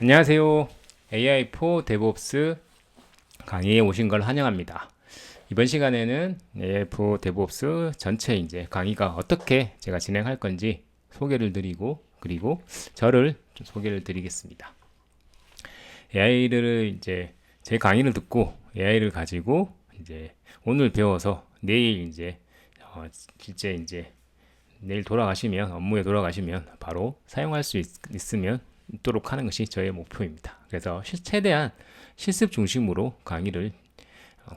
안녕하세요. AI4 DevOps 강의에 오신 걸 환영합니다. 이번 시간에는 AI4 DevOps 전체 이제 강의가 어떻게 제가 진행할 건지 소개를 드리고 그리고 저를 좀 소개를 드리겠습니다. AI를 이제 제 강의를 듣고 AI를 가지고 이제 오늘 배워서 내일 이제 실제 이제 내일 돌아가시면 업무에 돌아가시면 바로 사용할 수 있으면 있도록 하는 것이 저의 목표입니다. 그래서 최대한 실습 중심으로 강의를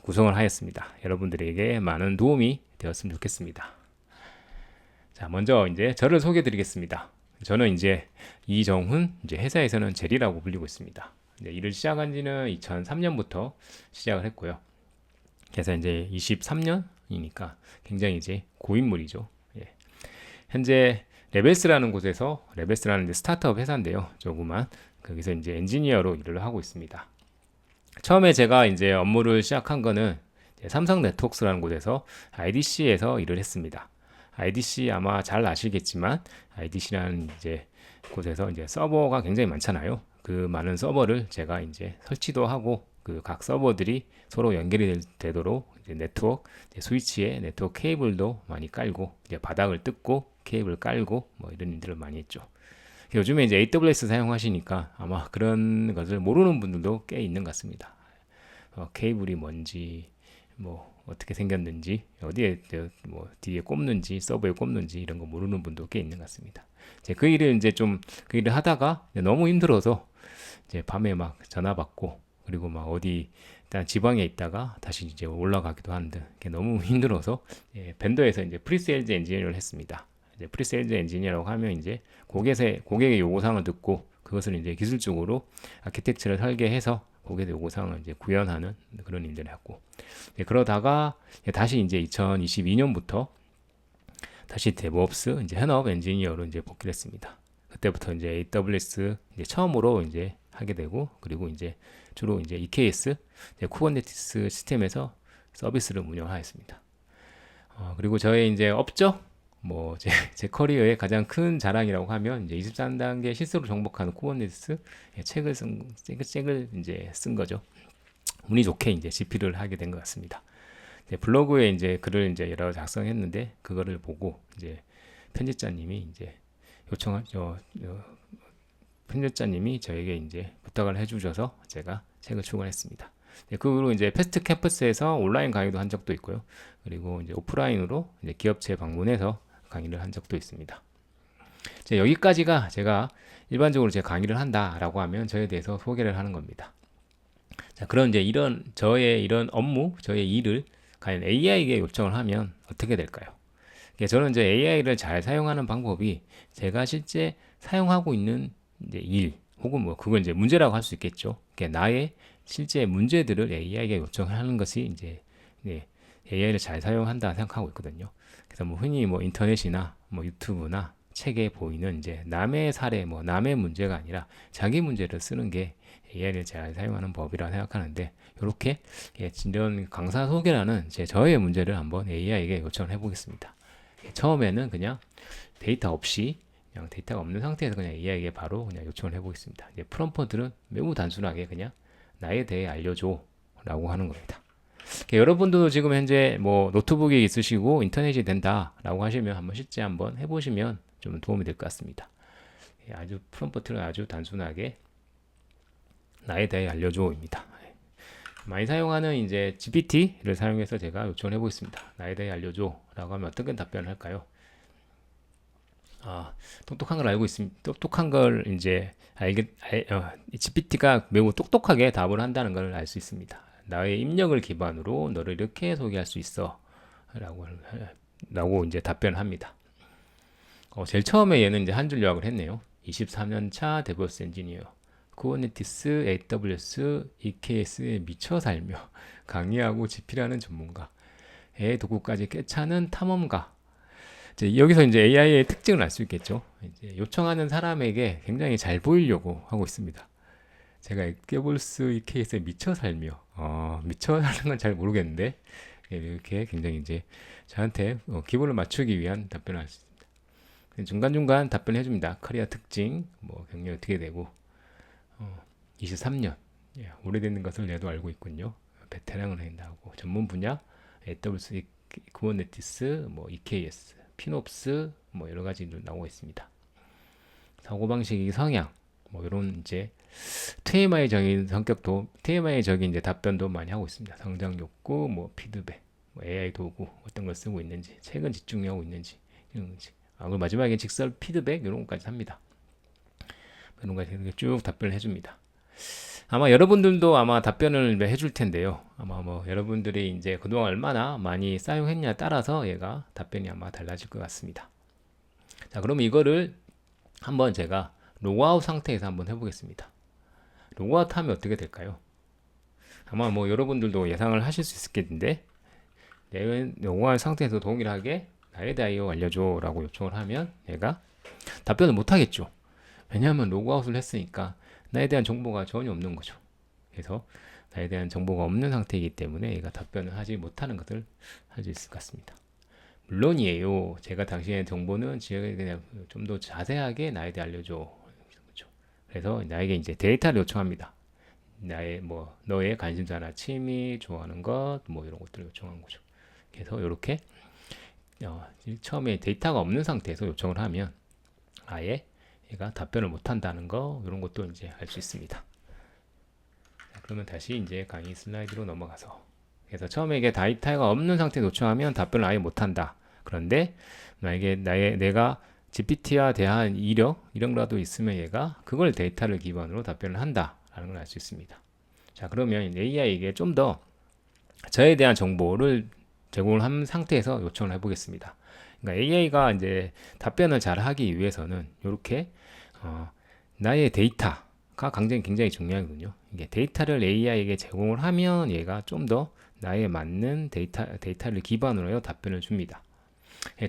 구성을 하였습니다. 여러분들에게 많은 도움이 되었으면 좋겠습니다. 자, 먼저 이제 저를 소개해 드리겠습니다. 저는 이제 이정훈, 이제 회사에서는 제리라고 불리고 있습니다. 이제 일을 시작한 지는 2003년부터 시작을 했고요. 그래서 이제 23년이니까 굉장히 이제 고인물이죠. 예. 현재 레벨스라는 곳에서 레벨스라는 이제 스타트업 회사인데요. 조그만 거기서 이제 엔지니어로 일을 하고 있습니다. 처음에 제가 이제 업무를 시작한 거는 삼성 네트워크스라는 곳에서 IDC에서 일을 했습니다. IDC 아마 잘 아시겠지만 IDC라는 이제 곳에서 이제 서버가 굉장히 많잖아요. 그 많은 서버를 제가 이제 설치도 하고 그 각 서버들이 서로 연결이 되도록 이제 네트워크 이제 스위치에 네트워크 케이블도 많이 깔고 이제 바닥을 뜯고 케이블 깔고 뭐 이런 일들을 많이 했죠. 요즘에 이제 AWS 사용하시니까 아마 그런 것을 모르는 분들도 꽤 있는 것 같습니다. 케이블이 뭔지, 뭐 어떻게 생겼는지, 어디에 뭐 뒤에 꼽는지, 서버에 꼽는지 이런 거 모르는 분도 꽤 있는 것 같습니다. 이제 그 일을 이제 좀 그 일을 하다가 너무 힘들어서 이제 밤에 막 전화 받고 그리고 막 어디 일단 지방에 있다가 다시 이제 올라가기도 하는데 너무 힘들어서 벤더에서 이제 프리세일즈 엔지니어를 했습니다. 이제 프리세일즈 엔지니어라고 하면 이제 고객의 요구사항을 듣고 그것을 이제 기술적으로 아키텍처를 설계해서 고객의 요구사항을 이제 구현하는 그런 일들을 했고 그러다가 다시 이제 2022년부터 다시 데브옵스 이제 현업 엔지니어로 이제 복귀를 했습니다. 그때부터 이제 AWS 이제 처음으로 이제 하게 되고 그리고 이제 주로 이제 EKS 쿠버네티스 시스템에서 서비스를 운영하였습니다. 그리고 저의 이제 업적 제 커리어의 가장 큰 자랑이라고 하면 이제 23단계 실수로 정복하는 쿠버네티스 책을 이제 쓴 거죠. 운이 좋게 이제 집필을 하게 된 것 같습니다. 블로그에 이제 글을 이제 여러 작성했는데 그거를 보고 이제 편집자님이 이제 편집자님이 저에게 이제 부탁을 해주셔서 제가 책을 출간했습니다. 그 후로 이제 패스트 캠퍼스에서 온라인 강의도 한 적도 있고요. 그리고 이제 오프라인으로 이제 기업체 방문해서 강의를 한 적도 있습니다. 여기까지가 제가 일반적으로 제가 강의를 한다라고 하면 저에 대해서 소개를 하는 겁니다. 자, 그런 이제 저의 이런 업무, 저의 일을 과연 AI에게 요청을 하면 어떻게 될까요? 저는 이제 AI를 잘 사용하는 방법이 제가 실제 사용하고 있는 이제 일 혹은 뭐 그건 이제 문제라고 할 수 있겠죠. 나의 실제 문제들을 AI에게 요청하는 것이 이제 AI를 잘 사용한다 생각하고 있거든요. 그래서 뭐 흔히 뭐 인터넷이나 뭐 유튜브나 책에 보이는 이제 남의 사례, 뭐 남의 문제가 아니라 자기 문제를 쓰는 게 AI를 잘 사용하는 법이라 생각하는데 이렇게 이런 강사 소개라는 저의 문제를 한번 AI에게 요청을 해보겠습니다. 처음에는 그냥 데이터 없이 그냥 데이터가 없는 상태에서 그냥 AI에게 바로 그냥 요청을 해보겠습니다. 이제 프롬프트는 매우 단순하게 그냥 나에 대해 알려줘 라고 하는 겁니다. 여러분도 지금 현재 뭐 노트북이 있으시고 인터넷이 된다라고 하시면 한번 실제 한번 해보시면 좀 도움이 될 것 같습니다. 아주 프롬프트는 아주 단순하게 나에 대해 알려줘입니다. 많이 사용하는 이제 GPT를 사용해서 제가 요청을 해보겠습니다. 나에 대해 알려줘라고 하면 어떤 답변을 할까요? 똑똑한 걸 알고 있습니다. 똑똑한 걸 이제 GPT가 매우 똑똑하게 답을 한다는 걸 알 수 있습니다. 나의 입력을 기반으로 너를 이렇게 소개할 수 있어. 라고 이제 답변합니다. 제일 처음에 얘는 이제 한 줄 요약을 했네요. 23년 차 데브옵스 엔지니어. 쿠버네티스, AWS, EKS에 미쳐 살며 강의하고 집필하는 전문가의 도구까지 꿰차는 탐험가. 여기서 이제 AI의 특징을 알 수 있겠죠. 이제 요청하는 사람에게 굉장히 잘 보이려고 하고 있습니다. 제가 AWS EKS에 미쳐 살며, 미쳐 사는 건 잘 모르겠는데, 이렇게 굉장히 이제 저한테 기분을 맞추기 위한 답변을 할 수 있습니다. 중간중간 답변해 줍니다. 커리어 특징, 뭐 경력 어떻게 되고, 23년. 예, 오래된 것을 얘도 알고 있군요. 베테랑을 한다고 전문 분야 AWS, 쿠버네티스, 뭐 EKS, 피놉스 뭐 여러 가지 나오고 있습니다. 사고방식 성향 뭐 이런 이제 TMI적인 성격도 TMI적인 이제 답변도 많이 하고 있습니다. 성장 욕구, 뭐 피드백, 뭐 AI 도구 어떤 걸 쓰고 있는지, 최근 집중하고 있는지 이런 거지. 그리고 마지막에 직설 피드백 이런 것까지 합니다. 이런 거까지 쭉 답변을 해줍니다. 아마 여러분들도 아마 답변을 해줄 텐데요. 아마 뭐 여러분들이 이제 그동안 얼마나 많이 사용했냐에 따라서 얘가 답변이 아마 달라질 것 같습니다. 자, 그러면 이거를 한번 제가 로그아웃 상태에서 한번 해보겠습니다. 로그아웃 하면 어떻게 될까요? 아마 뭐 여러분들도 예상을 하실 수 있겠는데, 로그아웃 상태에서 동일하게 나에 대하여 알려줘 라고 요청을 하면 얘가 답변을 못 하겠죠. 왜냐하면 로그아웃을 했으니까 나에 대한 정보가 전혀 없는 거죠. 그래서 나에 대한 정보가 없는 상태이기 때문에 얘가 답변을 하지 못하는 것을 할 수 있을 것 같습니다. 물론이에요. 제가 당신의 정보는 그냥 좀 더 자세하게 나에 대해 알려줘. 그렇죠. 그래서 나에게 이제 데이터를 요청합니다. 나의 뭐 너의 관심사나 취미, 좋아하는 것, 뭐 이런 것들을 요청한 거죠. 그래서 이렇게 처음에 데이터가 없는 상태에서 요청을 하면 아예 얘가 답변을 못 한다는 거 이런 것도 이제 알 수 있습니다. 자, 그러면 다시 이제 강의 슬라이드로 넘어가서 그래서 처음에 이게 데이터가 없는 상태에 요청하면 답변을 아예 못 한다. 그런데 만약에 내가 GPT와 대한 이력 이런 거라도 있으면 얘가 그걸 데이터를 기반으로 답변을 한다라는 걸 알 수 있습니다. 자, 그러면 AI에게 좀 더 저에 대한 정보를 제공을 한 상태에서 요청을 해보겠습니다. 그러니까 AI가 이제 답변을 잘 하기 위해서는 이렇게 나의 데이터가 굉장히 중요하거든요. 이게 데이터를 AI에게 제공을 하면 얘가 좀 더 나에 맞는 데이터를 기반으로 해서 답변을 줍니다.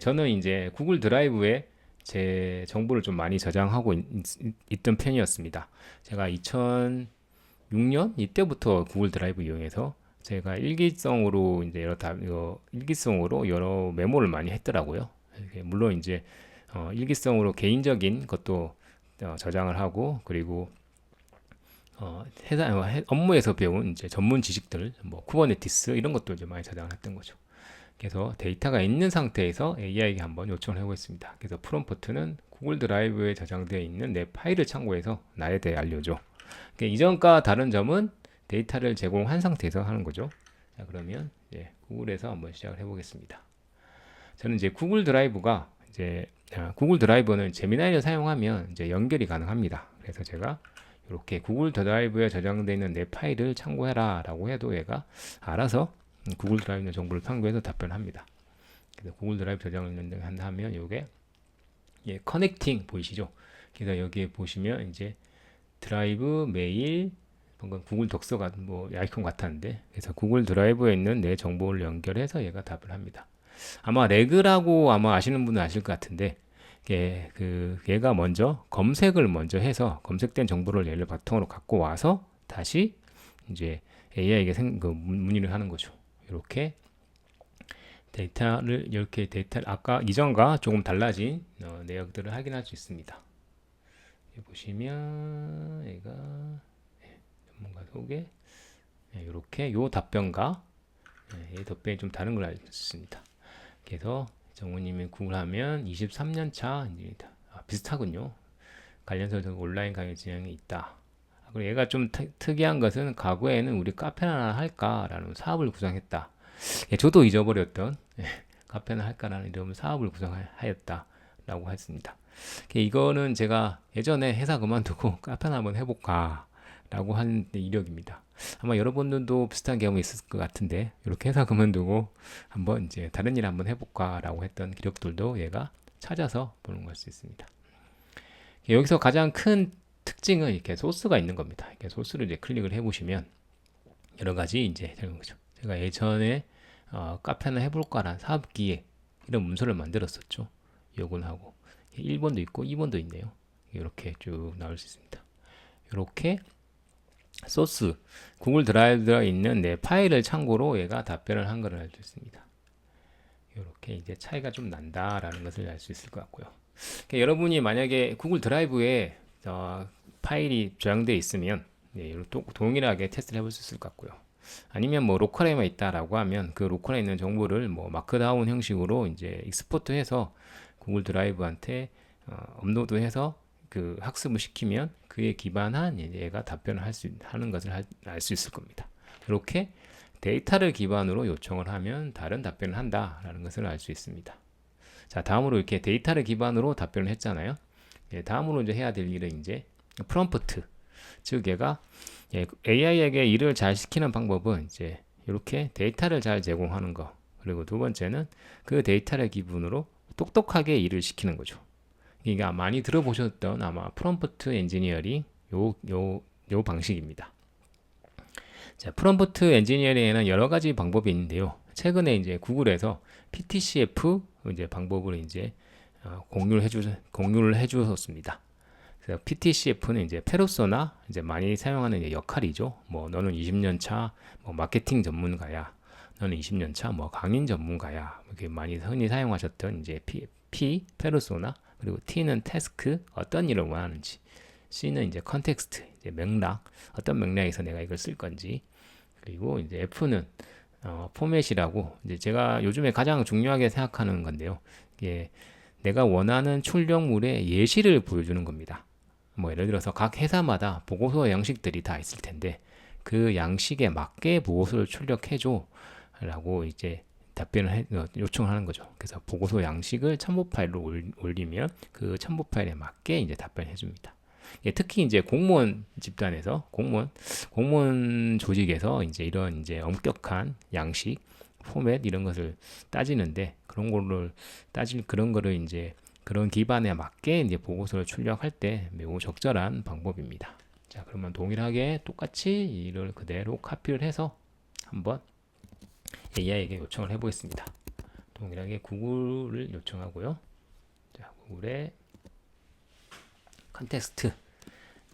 저는 이제 구글 드라이브에 제 정보를 좀 많이 저장하고 있던 편이었습니다. 제가 2006년 이때부터 구글 드라이브 이용해서 제가 일기성으로 이제 일기성으로 여러 메모를 많이 했더라고요. 물론 이제 일기성으로 개인적인 것도 저장을 하고 그리고 업무에서 배운 이제 전문 지식들, 뭐 쿠버네티스 이런 것도 이제 많이 저장을 했던 거죠. 그래서 데이터가 있는 상태에서 AI에게 한번 요청을 해보겠습니다. 그래서 프롬프트는 구글 드라이브에 저장되어 있는 내 파일을 참고해서 나에 대해 알려줘. 이전과 다른 점은 데이터를 제공한 상태에서 하는 거죠. 자, 그러면 이제 구글에서 한번 시작을 해보겠습니다. 저는 이제 구글 드라이브는 제미나이를 사용하면 이제 연결이 가능합니다. 그래서 제가 이렇게 구글 드라이브에 저장되어 있는 내 파일을 참고해라 라고 해도 얘가 알아서 구글 드라이브 정보를 참고해서 답변합니다. 그래서 구글 드라이브 저장을 한다면 이게 커넥팅 보이시죠? 그래서 여기에 보시면 이제 드라이브, 메일, 방금 구글 독서가 뭐 아이콘 같았는데 그래서 구글 드라이브에 있는 내 정보를 연결해서 얘가 답을 합니다. 아마 레그라고 아마 아시는 분은 아실 것 같은데 얘가 먼저 검색을 먼저 해서 검색된 정보를 얘를 바탕으로 갖고 와서 다시 이제 AI에게 문의를 하는 거죠. 이렇게 데이터를 아까 이전과 조금 달라진 내역들을 확인할 수 있습니다. 여기 보시면 얘가 전문가 소개 이렇게 요 답변과 이 답변이 좀 다른 걸 알 수 있습니다. 그래서 정우님이 구글하면 23년 차입니다. 비슷하군요. 관련해서 온라인 강의 진행이 있다. 그리고 얘가 좀 특이한 것은 과거에는 우리 카페나 하나 할까라는 사업을 구성했다. 저도 잊어버렸던 카페나 할까라는 이런 사업을 구성하였다라고 했습니다. 이거는 제가 예전에 회사 그만두고 카페나 한번 해볼까 라고 한 이력입니다. 아마 여러분들도 비슷한 경험이 있을 것 같은데 이렇게 회사 그만두고 한번 이제 다른 일 한번 해볼까 라고 했던 기록들도 얘가 찾아서 보는 걸 수 있습니다. 여기서 가장 큰 특징은 이렇게 소스가 있는 겁니다. 이렇게 소스를 이제 클릭을 해보시면 여러 가지 이제 되는 거죠. 제가 예전에 카페나 해볼까라는 사업기에 이런 문서를 만들었었죠. 요건 하고 1번도 있고 2번도 있네요. 이렇게 쭉 나올 수 있습니다. 이렇게 소스 구글 드라이브에 있는 내 파일을 참고로 얘가 답변을 한 것을 알 수 있습니다. 이렇게 이제 차이가 좀 난다라는 것을 알 수 있을 것 같고요. 여러분이 만약에 구글 드라이브에 파일이 저장되어 있으면 동일하게 테스트를 해볼 수 있을 것 같고요. 아니면 뭐 로컬에만 있다라고 하면 그 로컬에 있는 정보를 뭐 마크다운 형식으로 이제 익스포트해서 구글 드라이브한테 업로드해서 그 학습을 시키면 그에 기반한 얘가 답변을 하는 것을 알 수 있을 겁니다. 이렇게 데이터를 기반으로 요청을 하면 다른 답변을 한다라는 것을 알 수 있습니다. 자, 다음으로 이렇게 데이터를 기반으로 답변을 했잖아요. 다음으로 이제 해야 될 일은 이제 프롬프트, 즉 얘가 AI에게 일을 잘 시키는 방법은 이제 이렇게 데이터를 잘 제공하는 거, 그리고 두 번째는 그 데이터를 기반으로 똑똑하게 일을 시키는 거죠. 이게 많이 들어보셨던 아마 프롬프트 엔지니어링 요 방식입니다. 자, 프롬프트 엔지니어링에는 여러 가지 방법이 있는데요. 최근에 이제 구글에서 PTCF 이제 방법을 이제 공유를 해주었습니다. 그래서 PTCF는 이제 페르소나 이제 많이 사용하는 이제 역할이죠. 뭐 너는 20년 차 뭐 마케팅 전문가야, 너는 20년 차 뭐 강인 전문가야, 이렇게 많이 흔히 사용하셨던 이제 P 페르소나, 그리고 T는 태스크, 어떤 일을 원하는지, C는 이제 컨텍스트, 이제 맥락, 어떤 맥락에서 내가 이걸 쓸 건지, 그리고 이제 F는 포맷이라고 이제 제가 요즘에 가장 중요하게 생각하는 건데요. 이게 내가 원하는 출력물의 예시를 보여주는 겁니다. 뭐 예를 들어서 각 회사마다 보고서 양식들이 다 있을 텐데 그 양식에 맞게 보고서를 출력해줘 라고 이제 요청을 하는 거죠. 그래서 보고서 양식을 첨부 파일로 올리면 그 첨부 파일에 맞게 이제 답변해 줍니다. 특히 이제 공무원 집단에서 공무원 조직에서 이제 이런 이제 엄격한 양식, 포맷 이런 것을 따지는데 그런 거를 이제 그런 기반에 맞게 이제 보고서를 출력할 때 매우 적절한 방법입니다. 자, 그러면 동일하게 똑같이 이를 그대로 카피를 해서 한번 AI에게 요청을 해보겠습니다. 동일하게 구글을 요청하고요. 자, 구글의 컨텍스트.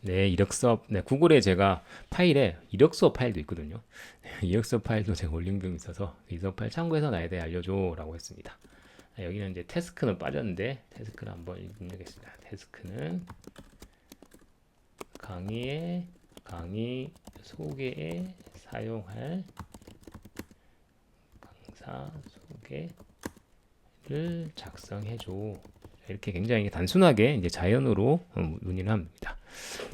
네, 이력서. 네, 구글에 제가 파일에 이력서 파일도 있거든요. 이력서 파일도 제가 올린 경우 있어서 이력서 파일 참고해서 나에 대해 알려줘라고 했습니다. 여기는 이제 태스크는 빠졌는데 태스크를 한번 입력하겠습니다. 태스크는 강의 소개에 사용할 강사 소개를 작성해줘. 이렇게 굉장히 단순하게 이제 자연어로 문의를 합니다.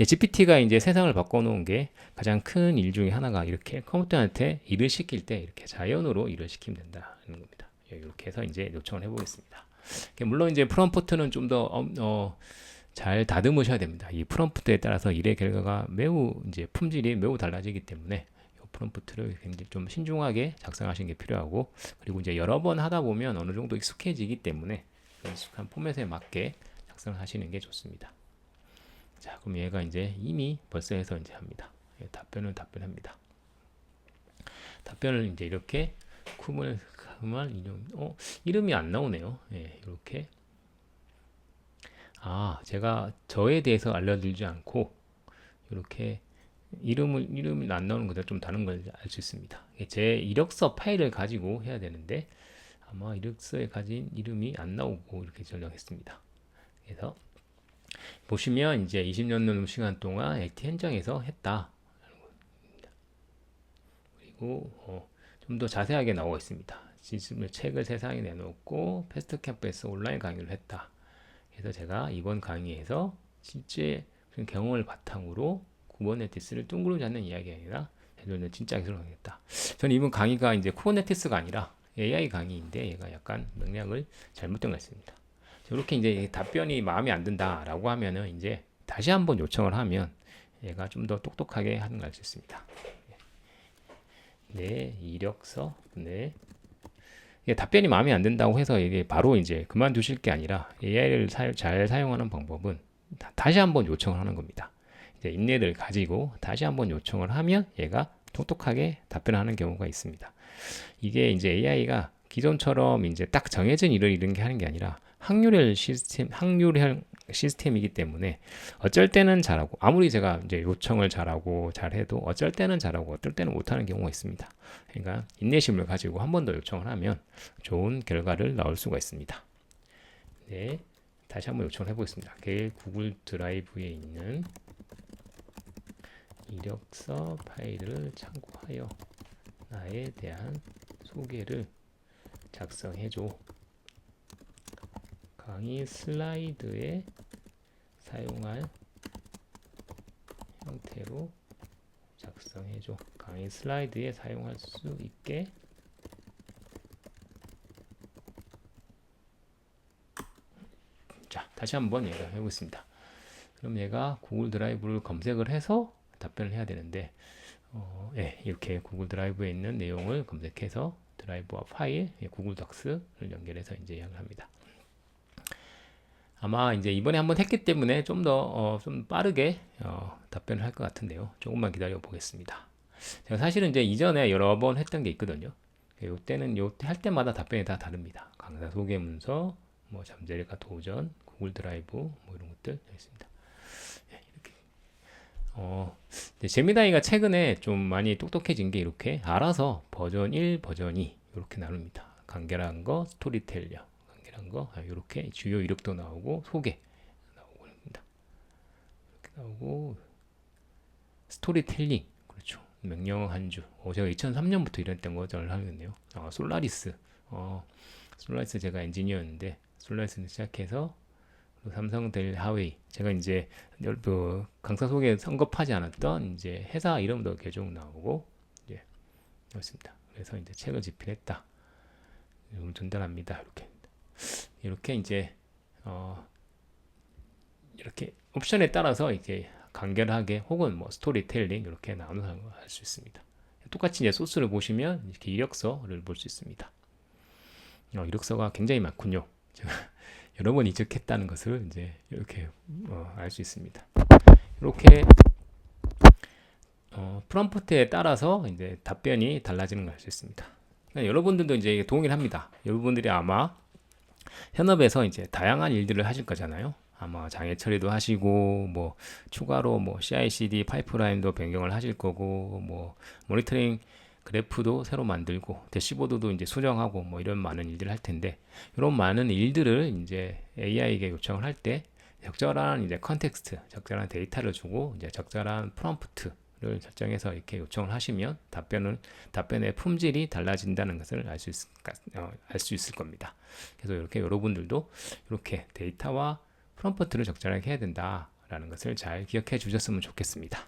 GPT가 이제 세상을 바꿔놓은 게 가장 큰 일 중에 하나가 이렇게 컴퓨터한테 일을 시킬 때 이렇게 자연어로 일을 시키면 된다는 겁니다. 이렇게 해서 이제 요청을 해보겠습니다. 물론 이제 프롬프트는 좀 더 잘 다듬으셔야 됩니다. 이 프롬프트에 따라서 일의 결과가 이제 품질이 매우 달라지기 때문에 이 프롬프트를 굉장히 좀 신중하게 작성하시는 게 필요하고, 그리고 이제 여러 번 하다 보면 어느 정도 익숙해지기 때문에 익숙한 포맷에 맞게 작성을 하시는 게 좋습니다. 자, 그럼 얘가 이제 이미 벌써 해서 이제 합니다. 답변합니다. 답변을 이제 이렇게 이름이 안 나오네요. 이렇게. 제가 저에 대해서 알려드리지 않고 이렇게 이름이 안 나오는 것보다 좀 다른 걸 알 수 있습니다. 제 이력서 파일을 가지고 해야 되는데 아마 이력서에 가진 이름이 안 나오고 이렇게 전략했습니다. 그래서 보시면 이제 20년 넘는 시간 동안 액티 현장에서 했다. 그리고 좀 더 자세하게 나오고 있습니다. 책을 세상에 내놓고 패스트 캠프에서 온라인 강의를 했다. 그래서 제가 이번 강의에서 실제 경험을 바탕으로 쿠버네티스를 둥그러 잡는 이야기가 아니라 저는 진짜 기술을 하겠다. 저는 이번 강의가 이제 쿠버네티스가 아니라 AI 강의인데 얘가 약간 맥락을 잘못된 것 같습니다. 이렇게 이제 답변이 마음에 안 든다라고 하면은 이제 다시 한번 요청을 하면 얘가 좀 더 똑똑하게 하는 걸 알 수 있습니다. 네, 이력서. 네. 답변이 마음에 안 든다고 해서 이게 바로 이제 그만두실 게 아니라 AI를 잘 사용하는 방법은 다시 한번 요청을 하는 겁니다. 이제 인내를 가지고 다시 한번 요청을 하면 얘가 똑똑하게 답변하는 경우가 있습니다. 이게 이제 AI가 기존처럼 이제 딱 정해진 일을 이런 게 하는 게 아니라 확률형 시스템이기 때문에 어쩔 때는 잘하고, 아무리 제가 이제 요청을 잘해도 어쩔 때는 잘하고 어떨 때는 못하는 경우가 있습니다. 그러니까 인내심을 가지고 한 번 더 요청을 하면 좋은 결과를 나올 수가 있습니다. 네, 다시 한번 요청을 해보겠습니다. 구글 드라이브에 있는 이력서 파일을 참고하여 나에 대한 소개를 작성해줘. 강의 슬라이드에 사용할 형태로 작성해줘. 강의 슬라이드에 사용할 수 있게 자, 다시 한번 얘가 해보겠습니다. 그럼 얘가 구글 드라이브를 검색을 해서 답변을 해야 되는데 예, 이렇게 구글 드라이브에 있는 내용을 검색해서 드라이브와 파일, 구글 덕스를 연결해서 이제 이야기를 합니다. 아마 이제 이번에 한번 했기 때문에 좀 더 좀 빠르게 답변을 할 것 같은데요. 조금만 기다려 보겠습니다. 제가 사실은 이제 이전에 여러 번 했던 게 있거든요. 요때는 요때 할 때마다 답변이 다 다릅니다. 강사 소개 문서, 뭐 잠재력과 도전, 구글 드라이브 뭐 이런 것들 있습니다. 이제 재미다이가 최근에 좀 많이 똑똑해진 게 이렇게 알아서 버전 1, 버전 2 이렇게 나눕니다. 간결한 거, 스토리텔러, 간결한 거 이렇게 주요 이력도 나오고 소개 나오고 있습니다. 이렇게 나오고 스토리텔링 그렇죠. 명령 한 주. 제가 2003년부터 일했던 거 저를 하겠네요. 솔라리스. 솔라리스 제가 엔지니어였는데 솔라리스는 시작해서 삼성 델 하웨이 제가 이제 그 강사 소개 언급하지 않았던 이제 회사 이름도 계속 나오고 이제 그렇습니다. 그래서 이제 책을 집필했다. 전달합니다. 이렇게 이제 이렇게 옵션에 따라서 이렇게 간결하게 혹은 뭐 스토리텔링 이렇게 나눠서 할 수 있습니다. 똑같이 이제 소스를 보시면 이렇게 이력서를 볼 수 있습니다. 이력서가 굉장히 많군요. 제가 여러 번 이적했다는 것을 이제 이렇게 알 수 있습니다. 이렇게 프롬프트에 따라서 이제 답변이 달라지는 걸 알 수 있습니다. 그러니까 여러분들도 이제 동의를 합니다. 여러분들이 아마 현업에서 이제 다양한 일들을 하실 거잖아요. 아마 장애 처리도 하시고 뭐 추가로 뭐 CI/CD 파이프라인도 변경을 하실 거고 뭐 모니터링 그래프도 새로 만들고 대시보드도 이제 수정하고 뭐 이런 많은 일들을 할 텐데 이런 많은 일들을 이제 AI에게 요청을 할 때 적절한 이제 컨텍스트, 적절한 데이터를 주고 이제 적절한 프롬프트를 설정해서 이렇게 요청을 하시면 답변의 품질이 달라진다는 것을 알 수 있을 겁니다. 그래서 이렇게 여러분들도 이렇게 데이터와 프롬프트를 적절하게 해야 된다라는 것을 잘 기억해 주셨으면 좋겠습니다.